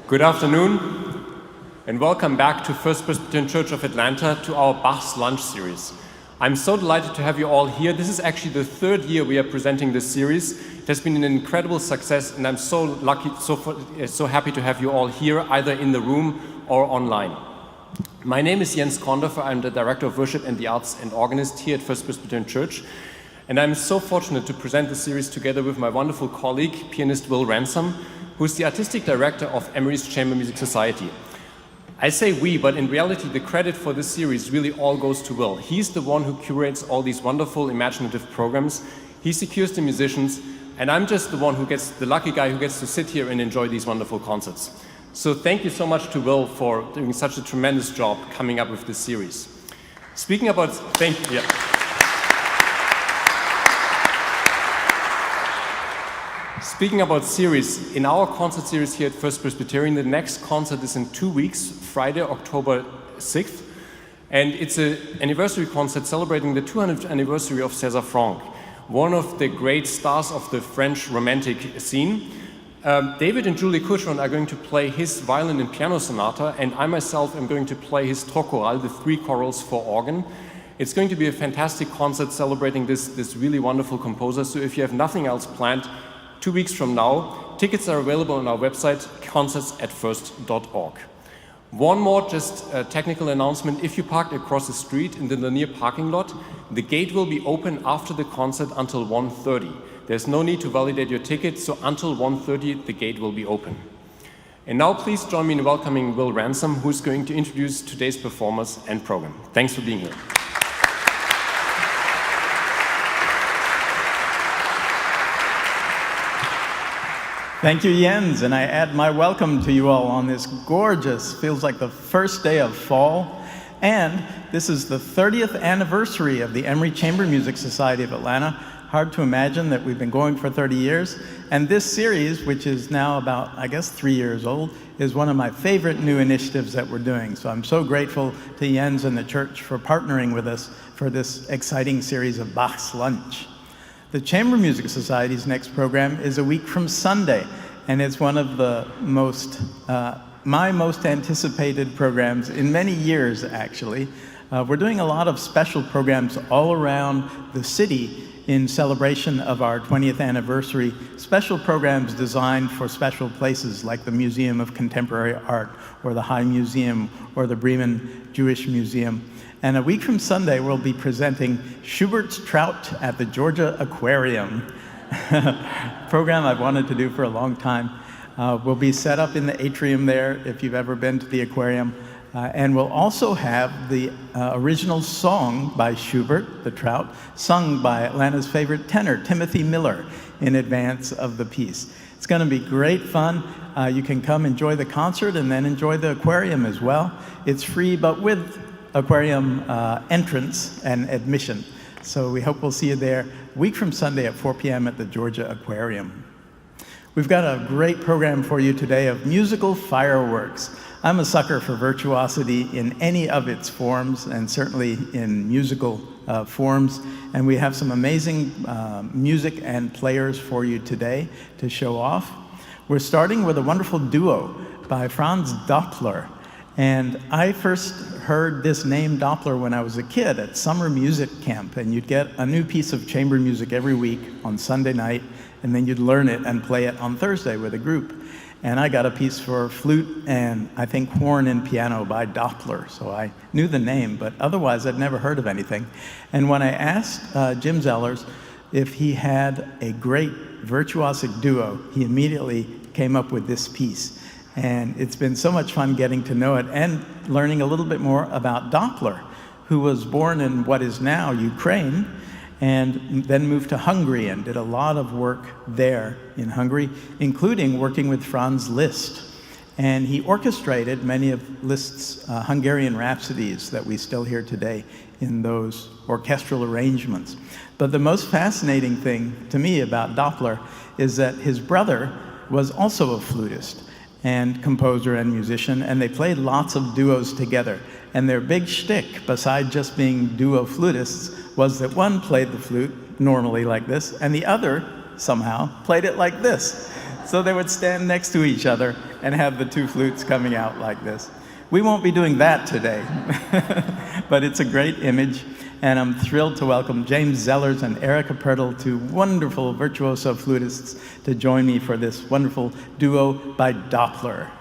Good afternoon, and welcome back to First Presbyterian Church of Atlanta to our Bach's Lunch series. I'm so delighted to have you all here. This is actually the third year we are presenting this series. It has been an incredible success, and I'm so lucky, so happy to have you all here, either in the room or online. My name is Jens Korndorfer. I'm the Director of Worship and the Arts and organist here at First Presbyterian Church. And I'm so fortunate to present the series together with my wonderful colleague, pianist Will Ransom, who's the Artistic Director of Emery's Chamber Music Society. I say we, but in reality, the credit for this series really all goes to Will. He's the one who curates all these wonderful, imaginative programs. He secures the musicians, and I'm just the one who gets, the lucky guy who gets to sit here and enjoy these wonderful concerts. So thank you so much to Will for doing such a tremendous job coming up with this series. Speaking about, Speaking about series, in our concert series here at First Presbyterian, the next concert is in 2 weeks, Friday, October 6th. And it's an anniversary concert celebrating the 200th anniversary of César Franck, one of the great stars of the French romantic scene. David and Julie Cushron are going to play his violin and piano sonata, and I myself am going to play his Trochoral, the 3 chorals for organ. It's going to be a fantastic concert celebrating this really wonderful composer. So if you have nothing else planned, 2 weeks from now, tickets are available on our website, concerts@first.org. One more just technical announcement. If you park across the street in the Lanier parking lot, the gate will be open after the concert until 1:30. There's no need to validate your ticket, so until 1:30 the gate will be open. And now please join me in welcoming Will Ransom, who's going to introduce today's performers and program. Thanks for being here. Thank you, Jens, and I add my welcome to you all on this gorgeous, feels like the first day of fall. And this is the 30th anniversary of the Emery Chamber Music Society of Atlanta. Hard to imagine that we've been going for 30 years. And this series, which is now about, 3 years old, is one of my favorite new initiatives that we're doing. So I'm so grateful to Jens and the church for partnering with us for this exciting series of Bach's Lunch. The Chamber Music Society's next program is a week from Sunday, and it's one of the my most anticipated programs in many years, actually. We're doing a lot of special programs all around the city in celebration of our 20th anniversary, special programs designed for special places like the Museum of Contemporary Art, or the High Museum, or the Bremen Jewish Museum. And a week from Sunday, we'll be presenting Schubert's Trout at the Georgia Aquarium, program I've wanted to do for a long time. We'll be set up in the atrium there, if you've ever been to the aquarium. And we'll also have the original song by Schubert, The Trout, sung by Atlanta's favorite tenor, Timothy Miller, in advance of the piece. It's going to be great fun. You can come enjoy the concert and then enjoy the aquarium as well. It's free, but with aquarium entrance and admission. So we hope we'll see you there a week from Sunday at 4 p.m. at the Georgia Aquarium. We've got a great program for you today of musical fireworks. I'm a sucker for virtuosity in any of its forms, and certainly in musical forms. And we have some amazing music and players for you today to show off. We're starting with a wonderful duo by Franz Doppler. And I first heard this name Doppler when I was a kid at summer music camp, and you'd get a new piece of chamber music every week on Sunday night, and then you'd learn it and play it on Thursday with a group. And I got a piece for flute and I think horn and piano by Doppler, so I knew the name, but otherwise I'd never heard of anything. And when I asked Jim Zellers if he had a great virtuosic duo, he immediately came up with this piece. And it's been so much fun getting to know it and learning a little bit more about Doppler, who was born in what is now Ukraine, and then moved to Hungary and did a lot of work there in Hungary, including working with Franz Liszt. And he orchestrated many of Liszt's Hungarian rhapsodies that we still hear today in those orchestral arrangements. But the most fascinating thing to me about Doppler is that his brother was also a flutist and composer and musician, and they played lots of duos together. And their big shtick, beside just being duo flutists, was that one played the flute normally like this, and the other somehow played it like this. So they would stand next to each other and have the two flutes coming out like this. We won't be doing that today, but it's a great image, and I'm thrilled to welcome James Zellers and Erica Pertl, two wonderful virtuoso flutists, to join me for this wonderful duo by Doppler.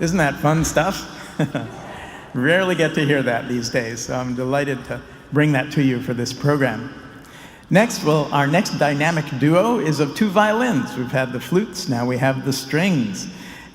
Isn't that fun stuff? Rarely get to hear that these days, so I'm delighted to bring that to you for this program. Next, our next dynamic duo is of two violins. We've had the flutes, now we have the strings.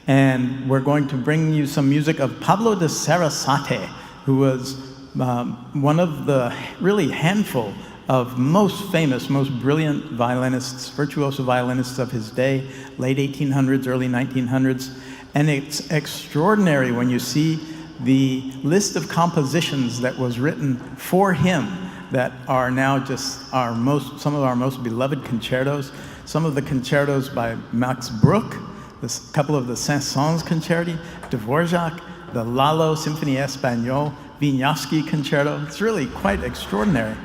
And we're going to bring you some music of Pablo de Sarasate, who was one of the really handful of most famous, most brilliant violinists, virtuoso violinists of his day, late 1800s, early 1900s. And it's extraordinary when you see the list of compositions that was written for him that are now just some of our most beloved concertos. Some of the concertos by Max Bruch, a couple of the Saint-Saëns concerti, Dvorak, the Lalo Symphony Espagnole, Wieniawski concerto. It's really quite extraordinary.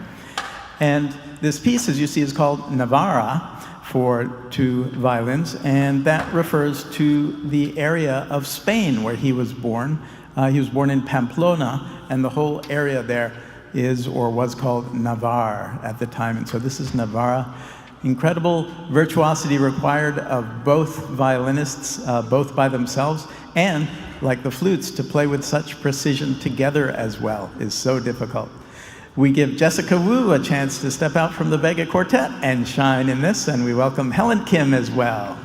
And this piece, as you see, is called Navarra, for two violins, and that refers to the area of Spain where he was born. He was born in Pamplona, and the whole area there is or was called Navarre at the time. And so this is Navarra. Incredible virtuosity required of both violinists, both by themselves, and, like the flutes, to play with such precision together as well is so difficult. We give Jessica Wu a chance to step out from the Vega Quartet and shine in this, and we welcome Helen Kim as well.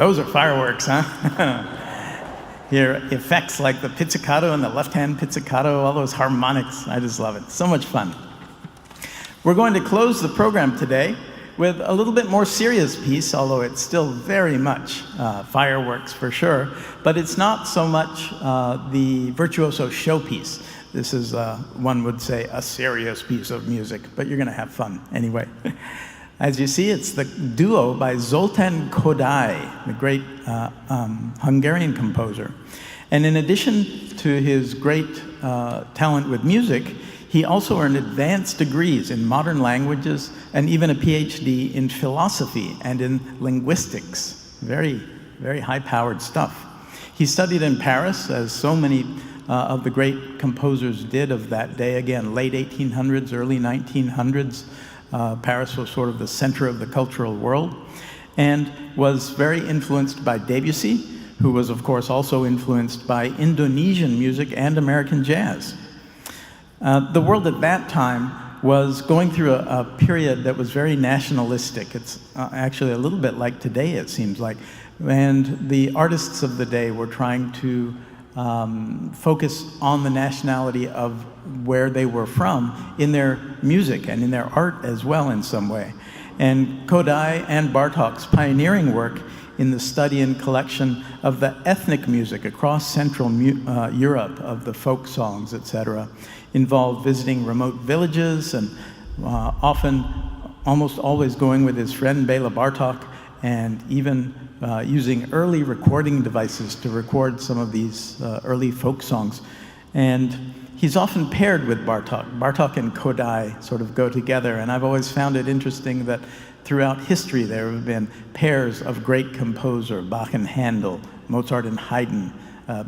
Those are fireworks, huh? Hear effects like the pizzicato and the left-hand pizzicato, all those harmonics. I just love it. So much fun. We're going to close the program today with a little bit more serious piece, although it's still very much fireworks for sure, but it's not so much the virtuoso showpiece. This is, one would say, a serious piece of music, but you're going to have fun anyway. As you see, it's the duo by Zoltán Kodály, the great Hungarian composer. And in addition to his great talent with music, he also earned advanced degrees in modern languages and even a PhD in philosophy and in linguistics. Very, very high-powered stuff. He studied in Paris, as so many of the great composers did of that day. Again, late 1800s, early 1900s. Paris was sort of the center of the cultural world, and was very influenced by Debussy, who was, of course, also influenced by Indonesian music and American jazz. The world at that time was going through a period that was very nationalistic. It's actually a little bit like today, it seems like. And the artists of the day were trying to focus on the nationality of where they were from in their music and in their art as well in some way. And Kodály and Bartók's pioneering work in the study and collection of the ethnic music across Central Europe, of the folk songs, etc., involved visiting remote villages and often, almost always going with his friend Béla Bartók, and even using early recording devices to record some of these early folk songs. And he's often paired with Bartók. Bartók and Kodály sort of go together, and I've always found it interesting that throughout history there have been pairs of great composer, Bach and Handel, Mozart and Haydn,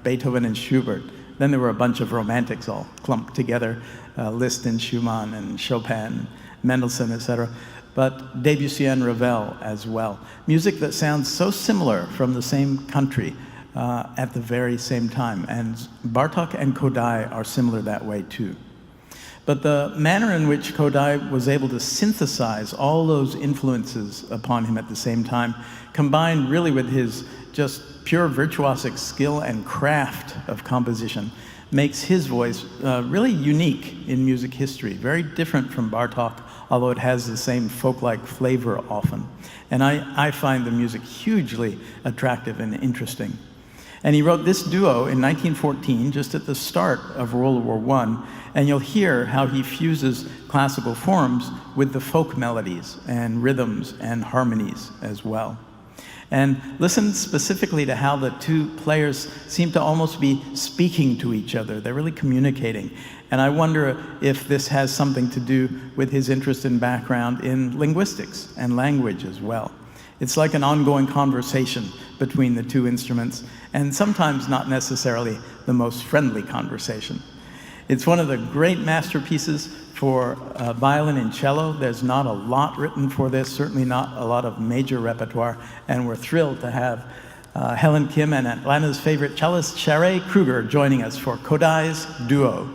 Beethoven and Schubert. Then there were a bunch of romantics all clumped together, Liszt and Schumann and Chopin, Mendelssohn, etc. But Debussy and Ravel as well. Music that sounds so similar from the same country at the very same time. And Bartók and Kodály are similar that way too. But the manner in which Kodály was able to synthesize all those influences upon him at the same time, combined really with his just pure virtuosic skill and craft of composition, makes his voice really unique in music history, very different from Bartók, although it has the same folk-like flavor often. And I find the music hugely attractive and interesting. And he wrote this duo in 1914, just at the start of World War I, and you'll hear how he fuses classical forms with the folk melodies and rhythms and harmonies as well. And listen specifically to how the two players seem to almost be speaking to each other. They're really communicating. And I wonder if this has something to do with his interest and background in linguistics and language as well. It's like an ongoing conversation between the two instruments, and sometimes not necessarily the most friendly conversation. It's one of the great masterpieces for violin and cello. There's not a lot written for this, certainly not a lot of major repertoire, and we're thrilled to have Helen Kim and Atlanta's favorite cellist, Sheree Kruger, joining us for Kodály's duo.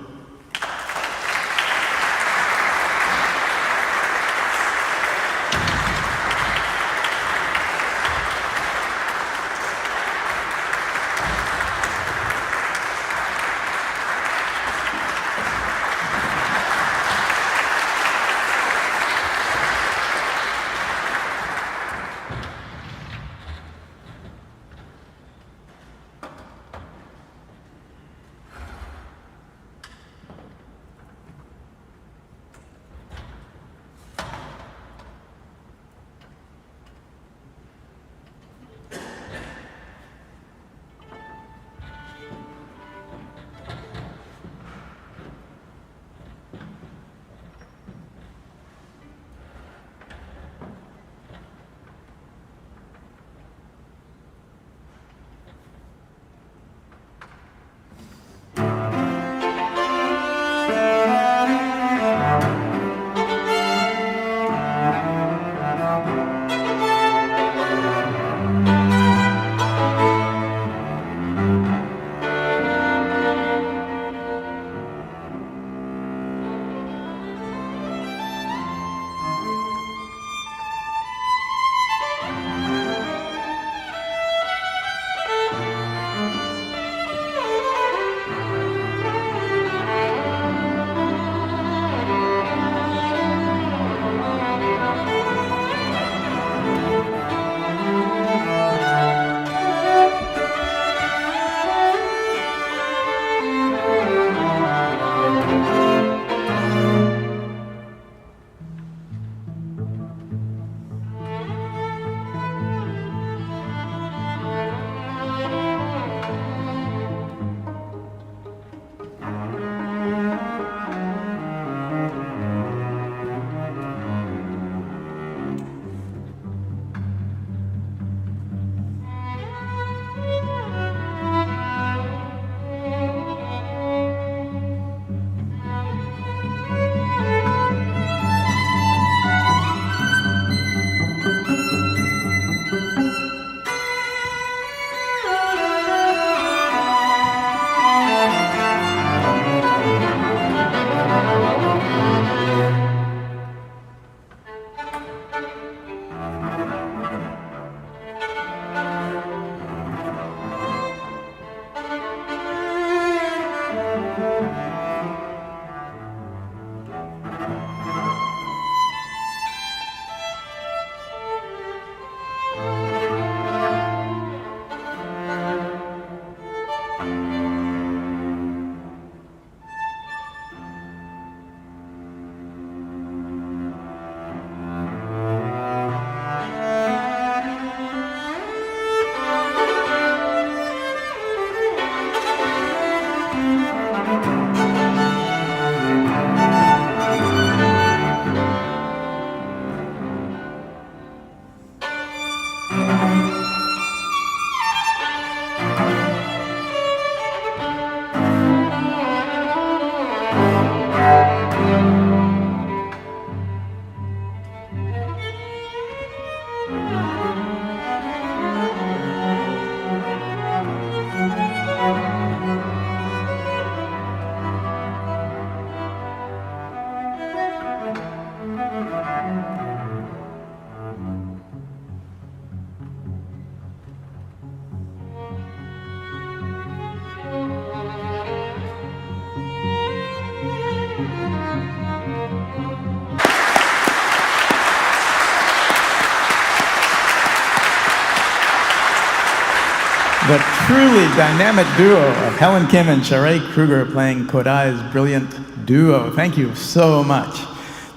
the truly dynamic duo of Helen Kim and Sheree Kruger playing Kodai's brilliant duo. Thank you so much.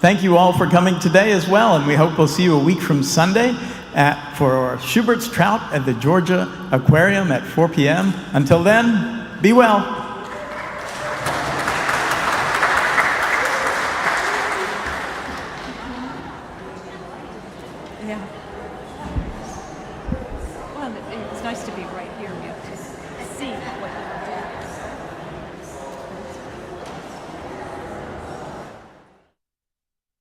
Thank you all for coming today as well, and we hope we'll see you a week from Sunday for Schubert's Trout at the Georgia Aquarium at 4 p.m. Until then, be well. Yeah. Well, it's nice to be right here. You have to see what you're doing.